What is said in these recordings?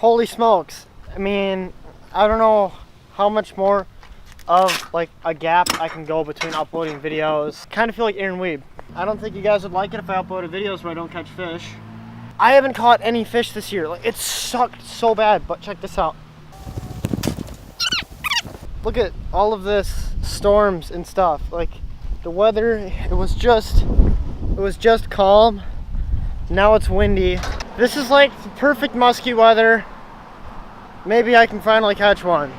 holy smokes. I mean, I don't know how much more of like a gap I can go between uploading videos. Kind of feel like Aaron Weeb. I don't think you guys would like it if I uploaded videos where I don't catch fish. I haven't caught any fish this year. Like, it sucked so bad, but check this out. Look at all of this storms and stuff. Like, the weather, it was just calm. Now it's windy. This is like the perfect musky weather. Maybe I can finally catch one.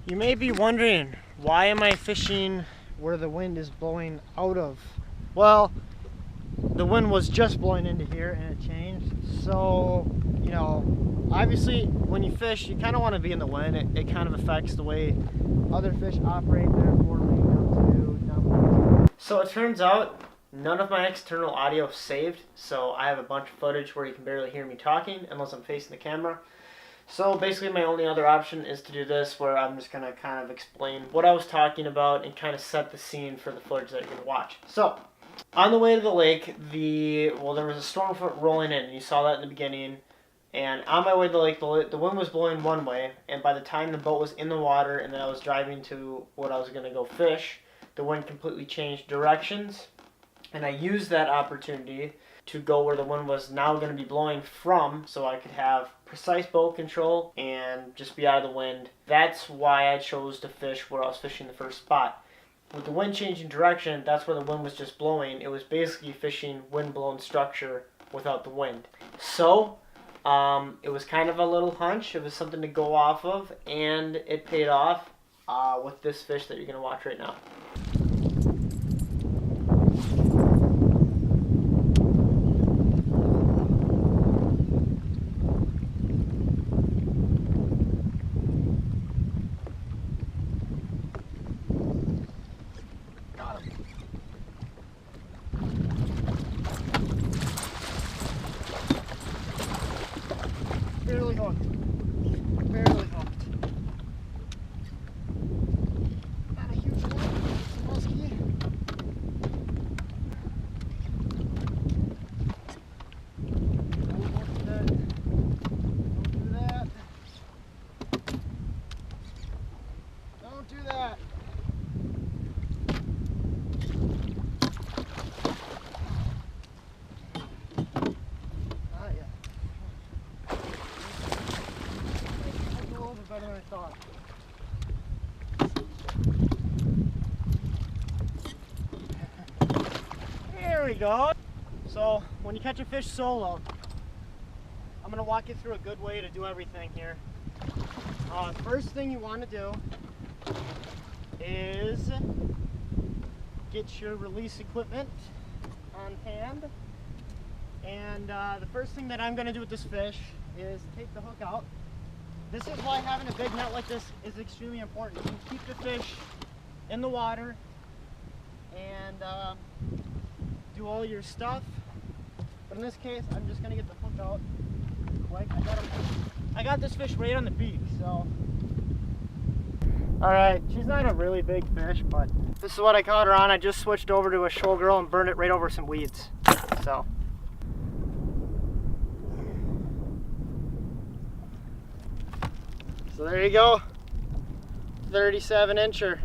You may be wondering, why am I fishing where the wind is blowing out of? Well, the wind was just blowing into here and it changed. So, you know, obviously when you fish, you kind of want to be in the wind. It kind of affects the way other fish operate, therefore leading up to downwind. So it turns out none of my external audio is saved. So I have a bunch of footage where you can barely hear me talking unless I'm facing the camera. So basically my only other option is to do this, where I'm just going to kind of explain what I was talking about and kind of set the scene for the footage that you're going to watch. So, on the way to the lake, there was a storm front rolling in, and you saw that in the beginning. And on my way to the lake, the wind was blowing one way, and by the time the boat was in the water and then I was driving to what I was going to go fish, the wind completely changed directions. And I used that opportunity to go where the wind was now going to be blowing from, so I could have precise boat control and just be out of the wind. That's why I chose to fish where I was fishing the first spot. With the wind changing direction, that's where the wind was just blowing. It was basically fishing wind-blown structure without the wind. So, it was kind of a little hunch. It was something to go off of, and it paid off with this fish that you're going to watch right now. Barely hooked. Barely hooked. Not a huge one. It's a musky. Don't do that. Don't do that. Don't do that. Better than I thought. There we go. So when you catch a fish solo, I'm going to walk you through a good way to do everything here. First thing you want to do is get your release equipment on hand. And the first thing that I'm going to do with this fish is take the hook out. This is why having a big net like this is extremely important. You can keep the fish in the water and do all your stuff. But in this case, I'm just going to get the hook out quick. I got this fish right on the beak, so. Alright, she's not a really big fish, but this is what I caught her on. I just switched over to a shoal girl and burned it right over some weeds. So. So there you go, 37 incher.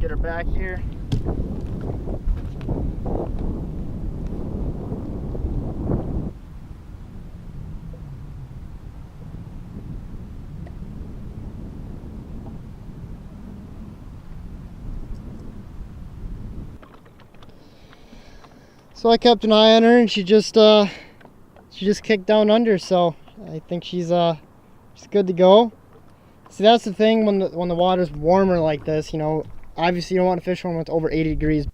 Get her back here. So I kept an eye on her, and she just kicked down under. So I think she's good to go. See, that's the thing when the water's warmer like this, you know, obviously you don't want to fish when it's over 80 degrees.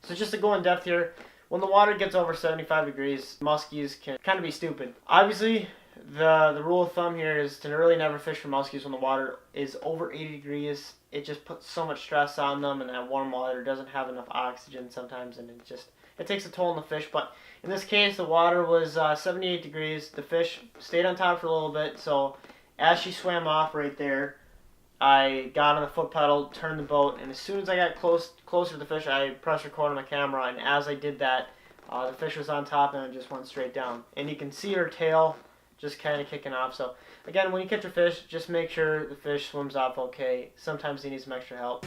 So just to go in depth here, when the water gets over 75 degrees, muskies can kind of be stupid. Obviously, the rule of thumb here is to really never fish for muskies when the water is over 80 degrees. It just puts so much stress on them, and that warm water doesn't have enough oxygen sometimes, and it takes a toll on the fish. But in this case, the water was 78 degrees. The fish stayed on top for a little bit, so as she swam off right there, I got on the foot pedal, turned the boat, and as soon as I got closer to the fish, I pressed record on my camera, and as I did that, the fish was on top and it just went straight down. And you can see her tail just kind of kicking off. So again, when you catch a fish, just make sure the fish swims off okay. Sometimes they need some extra help.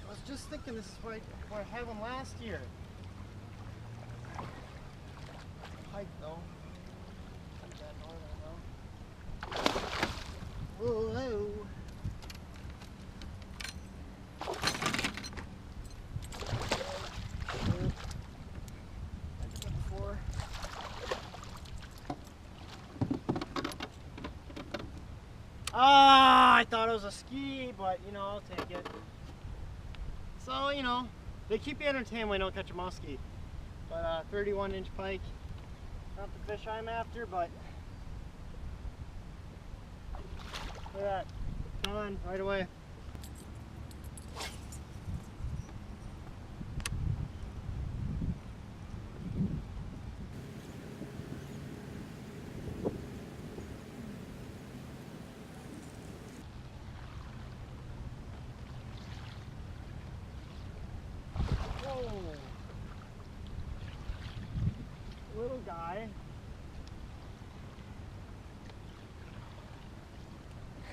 I was just thinking this is what I had one last year. Pike though. Whoa. Ah, I thought it was a ski, but you know, I'll take it. So, you know, they keep you entertained when you don't catch a muskie. But 31-inch pike, not the fish I'm after, but look at that, gone right away. Little guy.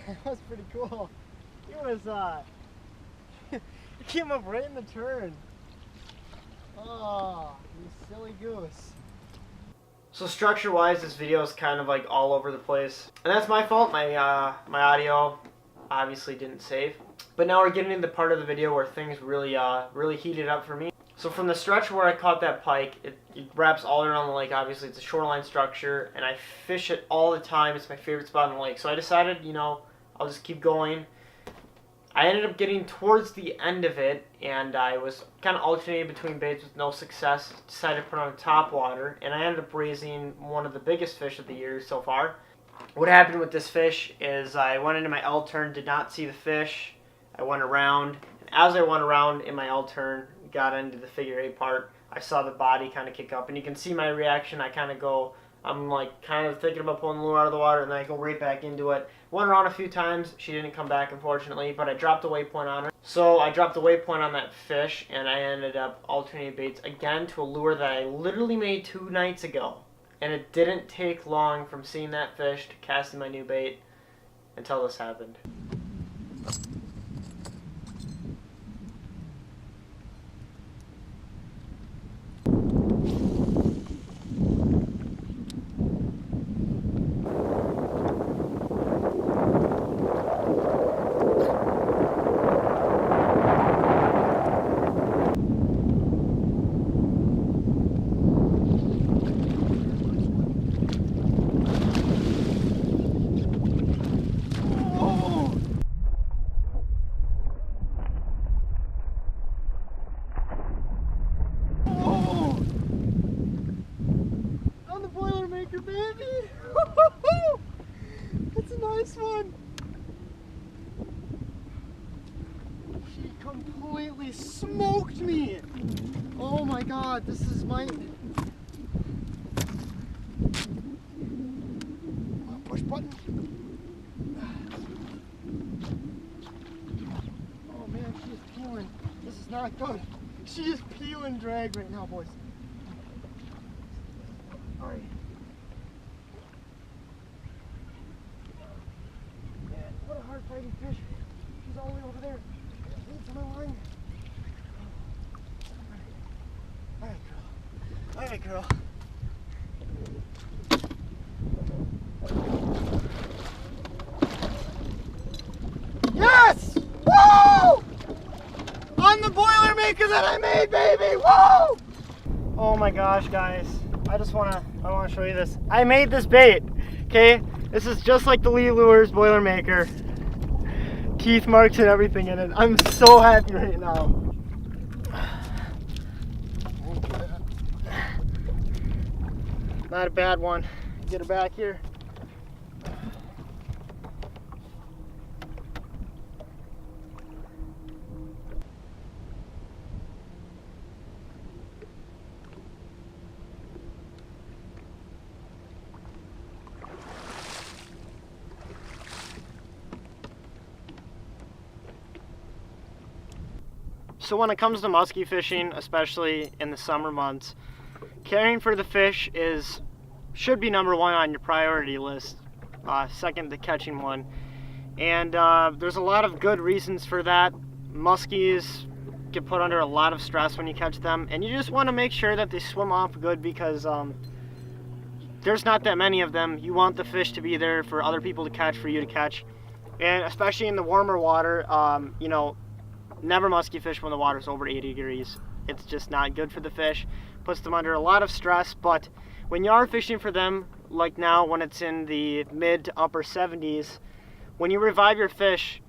That was pretty cool. He was he came up right in the turn. Oh, you silly goose. So structure wise, this video is kind of like all over the place. And that's my fault. My my audio obviously didn't save. But now we're getting into the part of the video where things really really heated up for me. So from the stretch where I caught that pike, it wraps all around the lake. Obviously, it's a shoreline structure, and I fish it all the time. It's my favorite spot in the lake. So I decided, you know, I'll just keep going. I ended up getting towards the end of it, and I was kind of alternating between baits with no success. Decided to put on top water, and I ended up raising one of the biggest fish of the year so far. What happened with this fish is I went into my L turn, did not see the fish. I went around, and as I went around in my L turn, got into the figure 8 part, I saw the body kind of kick up, and you can see my reaction. I kind of go, I'm like kind of thinking about pulling the lure out of the water, and then I go right back into it. Went around a few times. She didn't come back, unfortunately, but I dropped the waypoint on her. So I dropped the waypoint on that fish, and I ended up alternating baits again to a lure that I literally made 2 nights ago. And it didn't take long from seeing that fish to casting my new bait until this happened. Baby! That's a nice one! She completely smoked me! Oh my god, this is my... Push button. Oh man, she is peeling. This is not not good. She is peel and drag right now, boys. All right. Man, what a hard fighting fish. She's all the way over there. It's on my line. All right, girl. All right, girl. Yes! Woo! On the Boilermaker that I made, baby! Woo! Oh my gosh, guys. I want to show you this. I made this bait, okay? This is just like the Lee Lures Boilermaker. Teeth marks and everything in it. I'm so happy right now. Not a bad one. Get her back here. So when it comes to musky fishing, especially in the summer months, caring for the fish should be number one on your priority list, second to catching one. And there's a lot of good reasons for that. Muskies get put under a lot of stress when you catch them, and you just want to make sure that they swim off good because there's not that many of them. You want the fish to be there for other people to catch, for you to catch. And especially in the warmer water, you know, never musky fish when the water's over 80 degrees. It's just not good for the fish. Puts them under a lot of stress, but when you are fishing for them, like now when it's in the mid to upper 70s, when you revive your fish,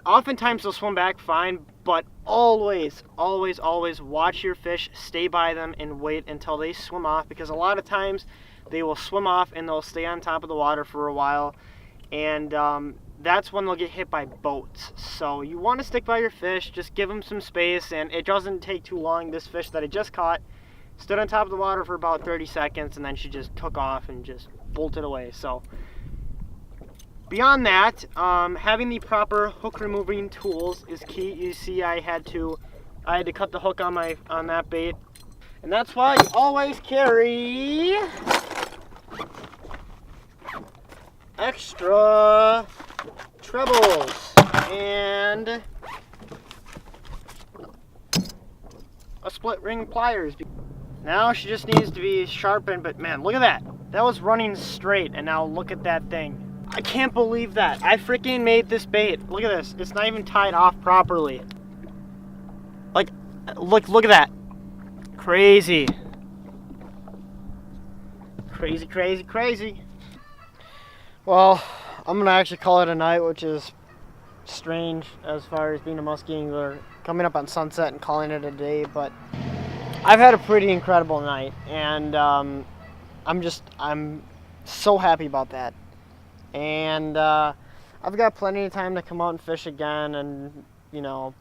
oftentimes they'll swim back fine, but always, always, always watch your fish, stay by them, and wait until they swim off, because a lot of times they will swim off and they'll stay on top of the water for a while, and that's when they'll get hit by boats. So you want to stick by your fish, just give them some space, and it doesn't take too long. This fish that I just caught stood on top of the water for about 30 seconds, and then she just took off and just bolted away. So beyond that, having the proper hook removing tools is key. You see, I had to cut the hook on that bait, and that's why you always carry extra trebles and a split ring pliers. Now she just needs to be sharpened, but man, look at that. That was running straight, and now look at that thing. I can't believe that. I freaking made this bait. Look at this. It's not even tied off properly. Like, look at that. Crazy. Crazy, crazy, crazy. Well, I'm gonna actually call it a night, which is strange as far as being a musky angler, coming up on sunset and calling it a day, but I've had a pretty incredible night, and I'm so happy about that. And I've got plenty of time to come out and fish again, and you know,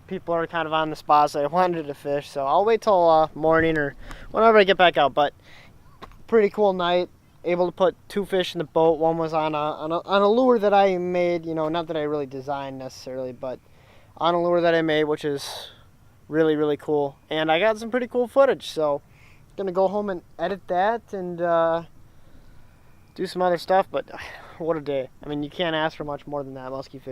people are kind of on the spots that I wanted to fish, so I'll wait till morning or whenever I get back out. But pretty cool night. Able to put 2 fish in the boat. One was on a lure that I made, you know, not that I really designed necessarily, but on a lure that I made, which is really, really cool. And I got some pretty cool footage, so I'm gonna go home and edit that and do some other stuff. But what a day. I mean, you can't ask for much more than that musky fishing.